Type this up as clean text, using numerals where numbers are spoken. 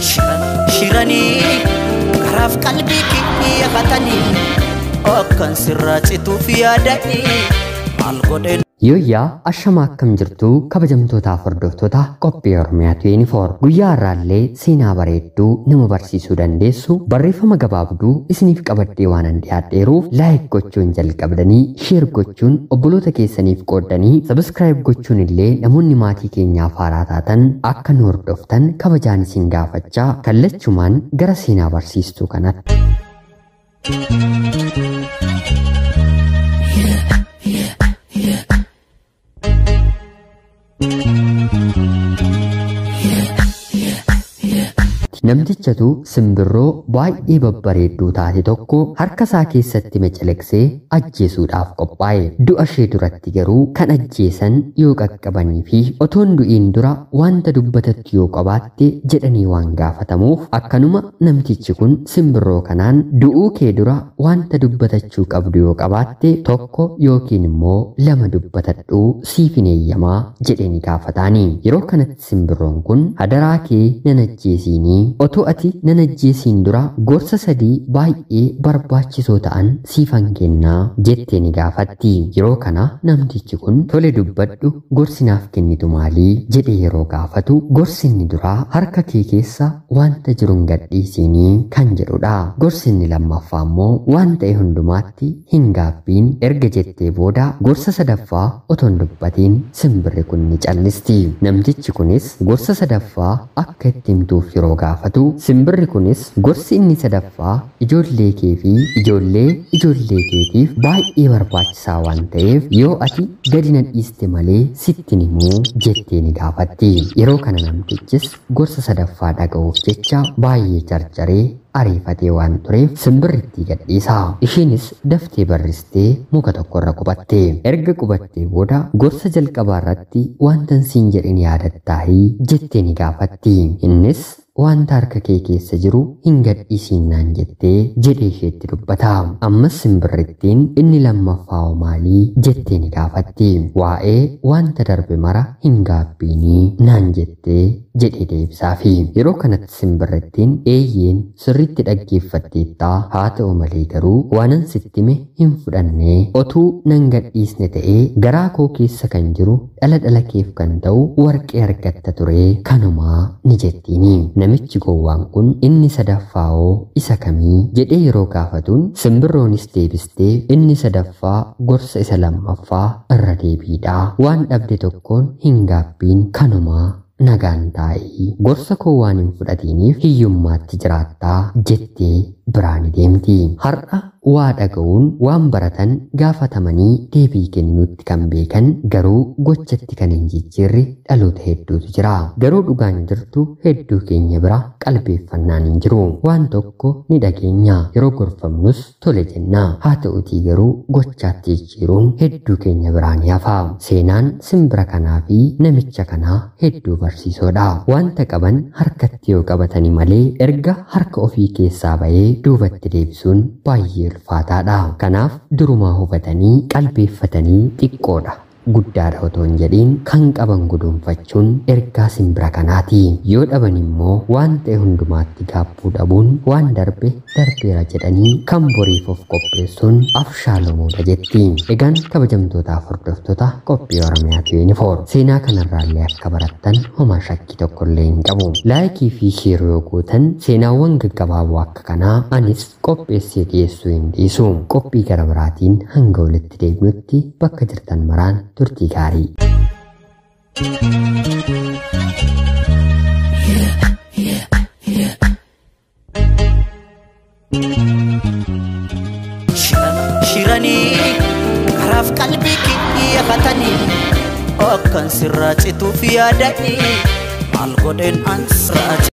shirani karaaf qalbii kiyya qatanii akkan sirraacitu fi yaadanii maal godhen. Yoyyaa ashama akkam jirtu kabajamtootaaf hordoftoota qophii Oromiyaatu Yuunifoor guyyaa har'aallee seenaa bareedduu nama barsiisuu dandeessu barreeffama gabaabduu isiniif qabadhee waan dhiyaadheeruuf laayik gochuun jalqabdanii sheer gochuun obboloota keessaniif qooddanii sabiskiraayib gochuun illee namoonni maatii keenyaaf haaraa taatan akka nu hordoftan kabajaan isin gaafachaa kallachumaan gara seenaa barsiistuu kanatti. Namtichatu simbirroo baay'ee babbareedduu taate tokko harka isaa keessatti macaleeksee ajjeesuudhaaf qophaa'e. Du'a ishee duratti garuu kan ajjeesan yoo qaqqabanii fi otoon du'iin dura wanta dubbatatti yoo qabaatte jedhanii waan gaafatamuuf akkanuma namtichi kun simbirroo kanaan du'uu kee dura wanta dubbatachuu qabdu yoo qabaatte tokko yookiin immoo lama dubbatadhu siif hin eeyyamaa jedhanii gaafataani. Yeroo kanatti simbirroon kun hadaraa kee nan ajjeesiinii otoo ati nan ajjeesiin dura gorsa sadii baay'ee barbaachisoo ta'an siifan kennaa jettee ni gaafatti. Yeroo kana namtichi kun tole dubbadhu gorsi naaf kennitu maalii jedhee yeroo gaafatu gorsinni duraa harka kee keessa wanta jiru hin gadhiisinii kan jedhudha. Gorsinni lammaffaa immoo waan ta'e hundumaatti hin gaabbiin erga jettee booda gorsa sadaffaa otoon dubbatiin simbirri kun ni callisti. Namtichi kunis gorsa sadaffaa akka itti himtuuf yeroo gaafatu simbirri kunis gorsi inni sadaffaa ijoollee kee fi ijoollee keetiif baay'ee barbaachisaa waan ta'eef yoo ati gadi na dhiiste malee sitti himuu jettee ni gaafatti. Yeroo kana namtichis gorsa sadaffaa dhaga'uuf jecha baay'ee carcaree ariifatee waan tureef simbirrittii gadhiisa. Isheenis daftee barristee muka tokkorra qubatte. Erga qubattee booda gorsa jalqabaa irratti wanta siin jedhin yaadattaahii jettee ni gaafatti. Innis wanta harka kee keessa jiru hin gadhiisinnaan jettee jedhee isheetti dubbata. Ammas simbirrittiin inni lammaffaa maalii jettee ni gaafatti. Waa'ee wanta darbe mara hin gaabbiinii naan jettee jedhee deebisaafi. Yeroo kanatti simbirrittiin eeyyeen sirriitti dhaggeeffatteettaa haa ta'u malee garuu waanan sitti hime hin fudhannee otuu nan gadhiisne ta'ee garaa koo keessa kan jiru dhala keef kan ta'u warqee argatta ture kanumaa ni jettiini. Namichi gowwaan kun inni sadaffaa'oo isa kamii jedhee yeroo gaafatuun simbirroonis deebistee inni sadaffaa gorsa isa lammaffaa irra deebiidha. Waan dhabde tokkoon hin gaabbiin kanumaa nagaan taa'ii gorsa koo waan hin fudhatiniif hiyyummaatti jiraattaa jettee biraani deemti. Har'a waa dhaga'uun waan baratan gaafatamanii deebii kennuutti kan beekan garuu gochatti kan hin jijjiirre dhaloota hedduutu jira. Garuu dhugaan jirtu hedduu keenya bira qalbeeffannaan hin jiru. Waan tokko ni dhageenya yeroo gorfamnus tole jenna. Haa ta'utii garuu gochaatti jijjiiruun hedduu keenya biraa ni hafa. Seenaan simbira kanaa fi namicha kanaa hedduu barsiisoodha. Wanta qaban harkatti yoo qabatanii malee erga harka ofii keessaa bahee duubatti deebisuun baay'ee ulfaataadha. Kanaaf durumaa hubatanii qalbeeffatanii xiqqoodha guddaadha otoo hin jedhiin kan qaban guduunfachuun ergaa simbira kanaati. Yoo dhaban immoo waan ta'e hundumaatti gaabbuu dhabuun waan darbeera jedhanii kan boriif of qopheessuun afshaalomuudha jetti. Egaan kabajamtootaaf hordoftoota qophii Oromiyaatu Yuunifoor seenaa kanarraallee akka barattan homaa shakkii tokkollee hin qabu. Laayikii fi sheer yoo gootan seenaawwan gaggabaaboo akka kanaa anis qopheessee dhiyeessuu hin dhiisu. Qophii gara biraatiin hanga walitti deebinutti bakka jirtan maraan turtii gaarii. Shiranii karaaf qalbii kiyya qatanii akkan sirraacitu fi yaadanii maal godhen an sirraaci.